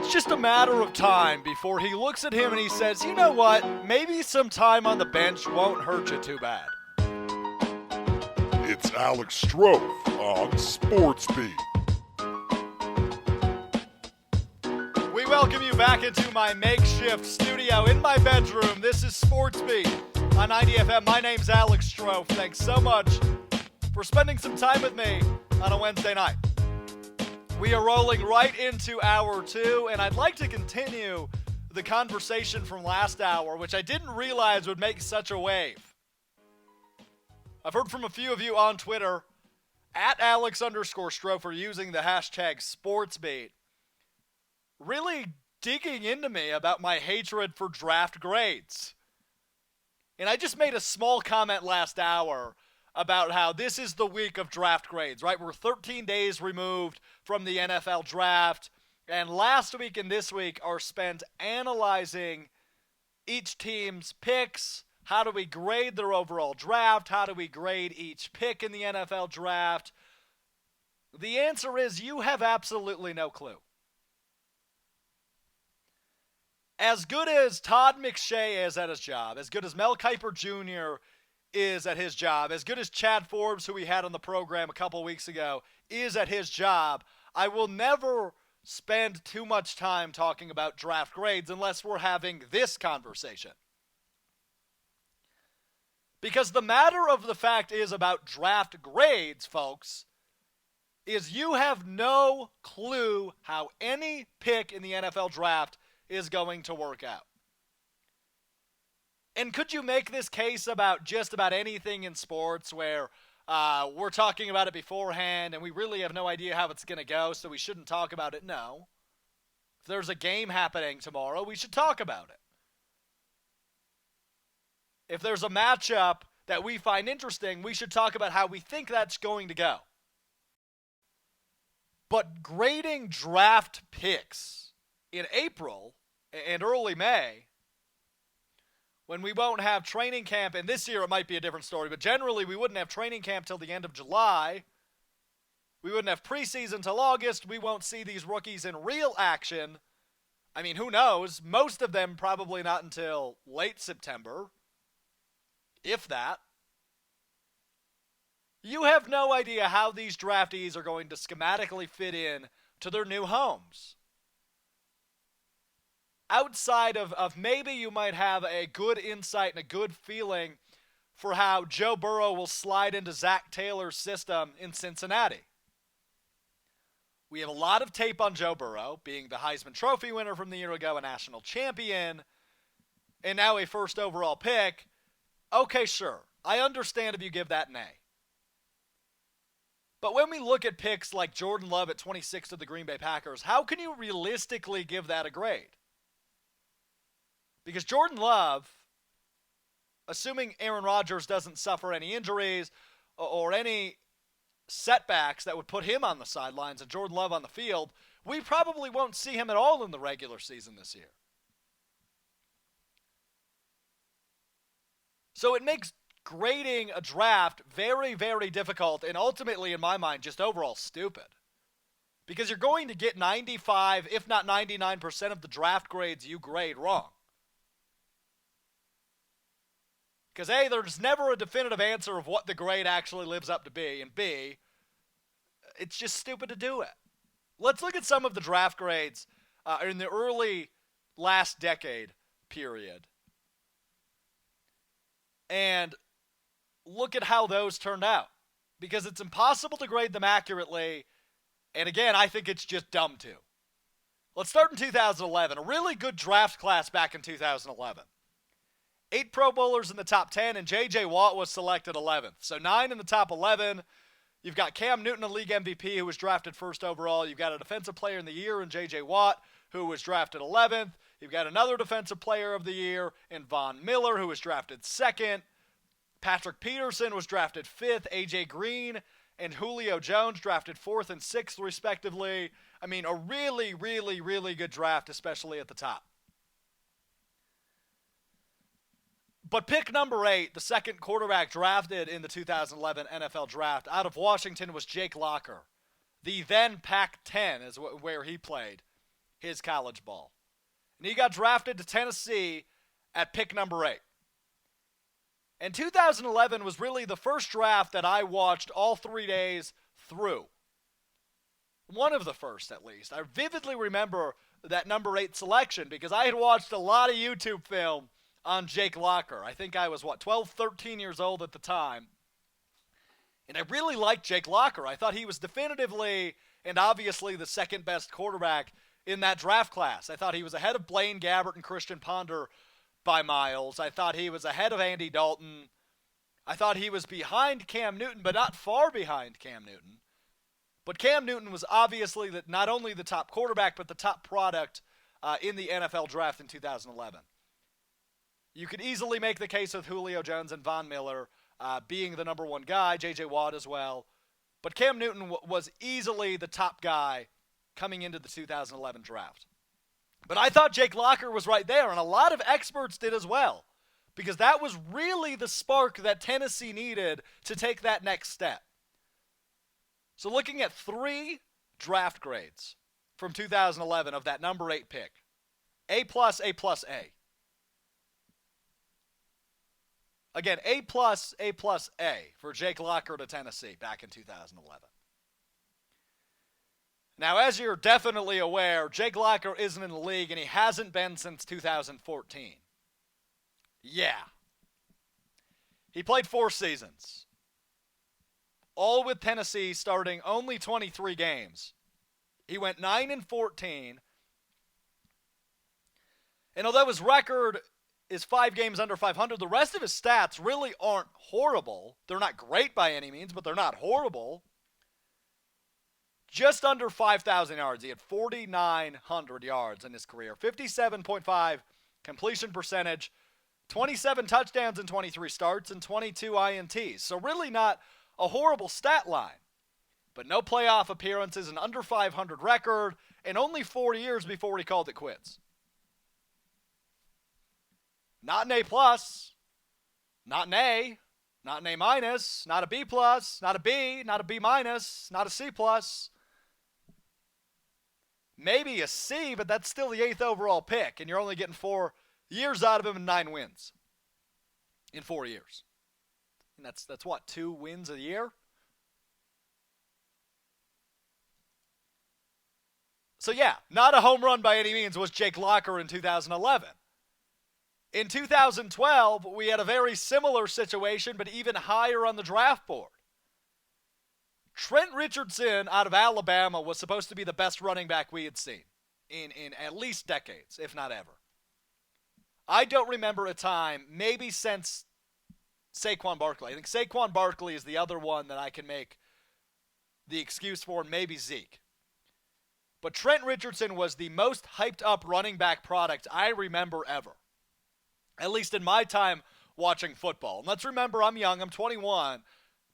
it's just a matter of time before he looks at him and he says, you know what, maybe some time on the bench won't hurt you too bad. It's Alex Strouf on Sports Beat. We welcome you back into my makeshift studio in my bedroom. This is Sports Beat on 90 FM. My name's Alex Strouf. Thanks so much for spending some time with me on a Wednesday night. We are rolling right into hour two, and I'd like to continue the conversation from last hour, which I didn't realize would make such a wave. I've heard from a few of you on Twitter, at Alex_Strouf, using the hashtag SportsBeat, really digging into me about my hatred for draft grades. And I just made a small comment last hour about how this is the week of draft grades, right? We're 13 days removed from the NFL draft, and last week and this week are spent analyzing each team's picks. How do we grade their overall draft? How do we grade each pick in the NFL draft? The answer is you have absolutely no clue. As good as Todd McShay is at his job, as good as Mel Kiper Jr. is at his job, as good as Chad Forbes, who we had on the program a couple weeks ago, is at his job, I will never spend too much time talking about draft grades unless we're having this conversation. Because the matter of the fact is about draft grades, folks, is you have no clue how any pick in the NFL draft is going to work out. And could you make this case about just about anything in sports where we're talking about it beforehand and we really have no idea how it's going to go, so we shouldn't talk about it? No. If there's a game happening tomorrow, we should talk about it. If there's a matchup that we find interesting, we should talk about how we think that's going to go. But grading draft picks in April and early May, when we won't have training camp, and this year it might be a different story, but generally we wouldn't have training camp till the end of July. We wouldn't have preseason till August. We won't see these rookies in real action. I mean, who knows? Most of them probably not until late September, if that. You have no idea how these draftees are going to schematically fit in to their new homes. Outside of maybe you might have a good insight and a good feeling for how Joe Burrow will slide into Zach Taylor's system in Cincinnati. We have a lot of tape on Joe Burrow, being the Heisman Trophy winner from the year ago, a national champion, and now a first overall pick. Okay, sure. I understand if you give that an A. But when we look at picks like Jordan Love at 26 to the Green Bay Packers, how can you realistically give that a grade? Because Jordan Love, assuming Aaron Rodgers doesn't suffer any injuries or any setbacks that would put him on the sidelines and Jordan Love on the field, we probably won't see him at all in the regular season this year. So it makes grading a draft very, very difficult and ultimately, in my mind, just overall stupid. Because you're going to get 95, if not 99% of the draft grades you grade wrong. Because A, there's never a definitive answer of what the grade actually lives up to be, and B, it's just stupid to do it. Let's look at some of the draft grades in the early last decade period and look at how those turned out. Because it's impossible to grade them accurately, and again, I think it's just dumb to. Let's start in 2011, a really good draft class back in 2011. 8 Pro Bowlers in the top 10, and J.J. Watt was selected 11th. So 9 in the top 11. You've got Cam Newton, a league MVP, who was drafted first overall. You've got a defensive player in the year in J.J. Watt, who was drafted 11th. You've got another defensive player of the year in Von Miller, who was drafted 2nd. Patrick Peterson was drafted 5th. A.J. Green and Julio Jones drafted 4th and 6th, respectively. I mean, a really, really, really good draft, especially at the top. But pick number 8, the second quarterback drafted in the 2011 NFL Draft out of Washington, was Jake Locker. The then Pac-10 is where he played. his college ball. And he got drafted to Tennessee at pick number 8. And 2011 was really the first draft that I watched all 3 days through. One of the first, at least. I vividly remember that number 8 selection because I had watched a lot of YouTube film on Jake Locker. I think I was, 12, 13 years old at the time. And I really liked Jake Locker. I thought he was definitively and obviously the second best quarterback in that draft class. I thought he was ahead of Blaine Gabbert and Christian Ponder by miles. I thought he was ahead of Andy Dalton. I thought he was behind Cam Newton, but not far behind Cam Newton. But Cam Newton was obviously not only the top quarterback, but the top product in the NFL draft in 2011. You could easily make the case with Julio Jones and Von Miller being the number one guy, J.J. Watt as well. But Cam Newton was easily the top guy coming into the 2011 draft. But I thought Jake Locker was right there, and a lot of experts did as well, because that was really the spark that Tennessee needed to take that next step. So looking at 3 draft grades from 2011 of that number 8 pick, A+, A+, A. Again, A+, A+, A for Jake Locker to Tennessee back in 2011. Now, as you're definitely aware, Jake Locker isn't in the league, and he hasn't been since 2014. Yeah. He played 4 seasons, all with Tennessee starting only 23 games. He went 9-14, and although his record is 5 games under 500, the rest of his stats really aren't horrible. They're not great by any means, but they're not horrible. Just under 5,000 yards. He had 4,900 yards in his career. 57.5 completion percentage, 27 touchdowns in 23 starts, and 22 INTs. So really not a horrible stat line. But no playoff appearances, an under 500 record, and only 4 years before he called it quits. Not an A+, not an A, not an A-, not a B+, not a B, not a B-, not a C+. Maybe a C, but that's still the 8th overall pick, and you're only getting 4 years out of him and 9 wins in 4 years. And that's 2 wins a year? So yeah, not a home run by any means was Jake Locker in 2011. In 2012, we had a very similar situation, but even higher on the draft board. Trent Richardson out of Alabama was supposed to be the best running back we had seen in at least decades, if not ever. I don't remember a time, maybe since Saquon Barkley. I think Saquon Barkley is the other one that I can make the excuse for, and maybe Zeke. But Trent Richardson was the most hyped up running back product I remember ever. At least in my time watching football. And let's remember, I'm young, I'm 21,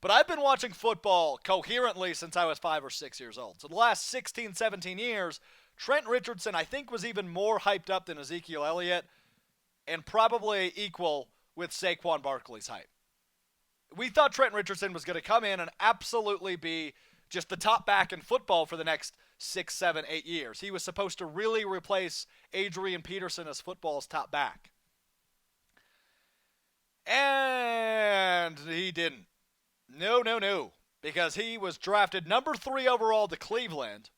but I've been watching football coherently since I was 5 or 6 years old. So the last 16, 17 years, Trent Richardson, I think, was even more hyped up than Ezekiel Elliott, and probably equal with Saquon Barkley's hype. We thought Trent Richardson was going to come in and absolutely be just the top back in football for the next 6, 7, 8 years. He was supposed to really replace Adrian Peterson as football's top back. And he didn't. No. Because he was drafted number 3 overall to Cleveland.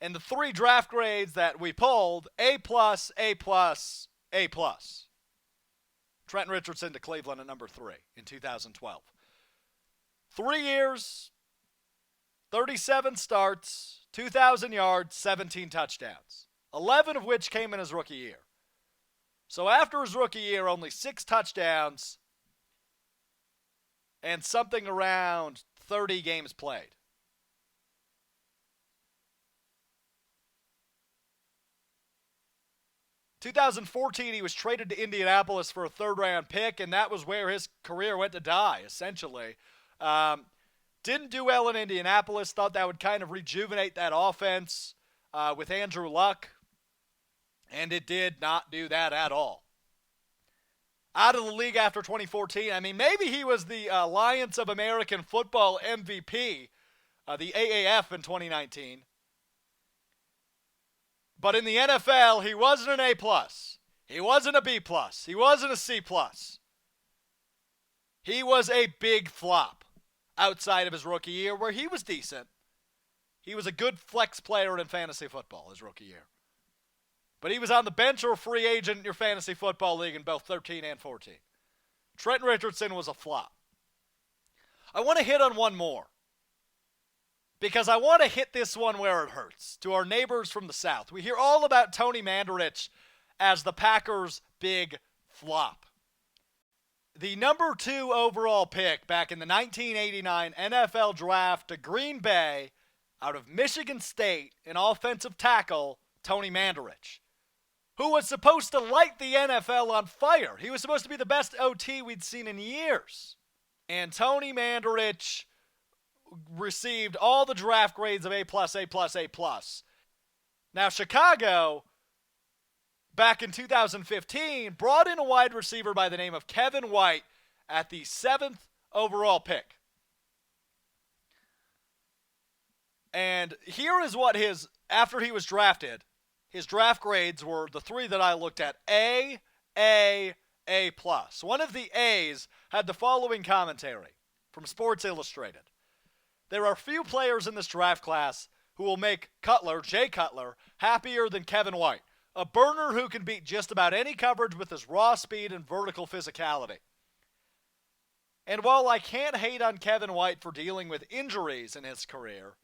And the 3 draft grades that we pulled, A+, A+, A+. Trent Richardson to Cleveland at number 3 in 2012. 3 years, 37 starts, 2,000 yards, 17 touchdowns. 11 of which came in his rookie year. So after his rookie year, only 6 touchdowns and something around 30 games played. In 2014, he was traded to Indianapolis for a 3rd-round pick, and that was where his career went to die, essentially. Didn't do well in Indianapolis. Thought that would kind of rejuvenate that offense with Andrew Luck. And it did not do that at all. Out of the league after 2014. I mean, maybe he was the Alliance of American Football MVP, the AAF in 2019. But in the NFL, he wasn't an A+. He wasn't a B+. He wasn't a C+. He was a big flop outside of his rookie year where he was decent. He was a good flex player in fantasy football his rookie year. But he was on the bench or a free agent in your fantasy football league in both 13 and 14. Trent Richardson was a flop. I want to hit on one more, because I want to hit this one where it hurts, to our neighbors from the South. We hear all about Tony Mandarich as the Packers' big flop. The number 2 overall pick back in the 1989 NFL Draft to Green Bay out of Michigan State, an offensive tackle, Tony Mandarich, who was supposed to light the NFL on fire. He was supposed to be the best OT we'd seen in years. And Tony Mandarich received all the draft grades of A+, A+, A+. Now, Chicago, back in 2015, brought in a wide receiver by the name of Kevin White at the 7th overall pick. And here is what after he was drafted, his draft grades were the 3 that I looked at: A+. One of the A's had the following commentary from Sports Illustrated. There are few players in this draft class who will make Jay Cutler, happier than Kevin White, a burner who can beat just about any coverage with his raw speed and vertical physicality. And while I can't hate on Kevin White for dealing with injuries in his career,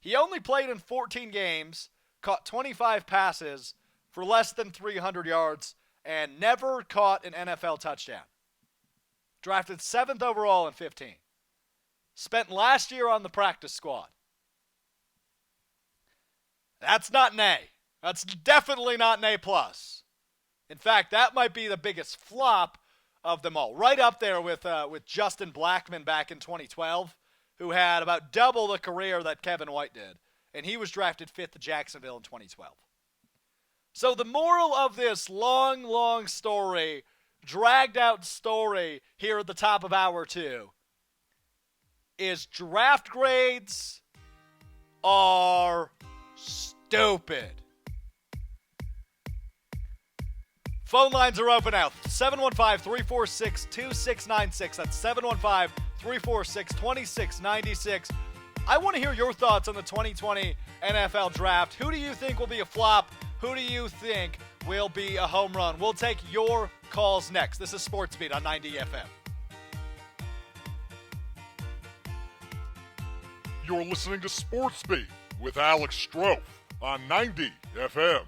he only played in 14 games, caught 25 passes for less than 300 yards, and never caught an NFL touchdown. Drafted 7th overall in 15. Spent last year on the practice squad. That's not an A. That's definitely not an A+. In fact, that might be the biggest flop of them all. Right up there with Justin Blackmon back in 2012, who had about double the career that Kevin White did. And he was drafted 5th to Jacksonville in 2012. So the moral of this long, long story, dragged out story here at the top of hour 2 is draft grades are stupid. Phone lines are open now. 715-346-2696. That's 715-346-2696. I want to hear your thoughts on the 2020 NFL Draft. Who do you think will be a flop? Who do you think will be a home run? We'll take your calls next. This is Sports Beat on 90 FM. You're listening to Sports Beat with Alex Strouf on 90 FM.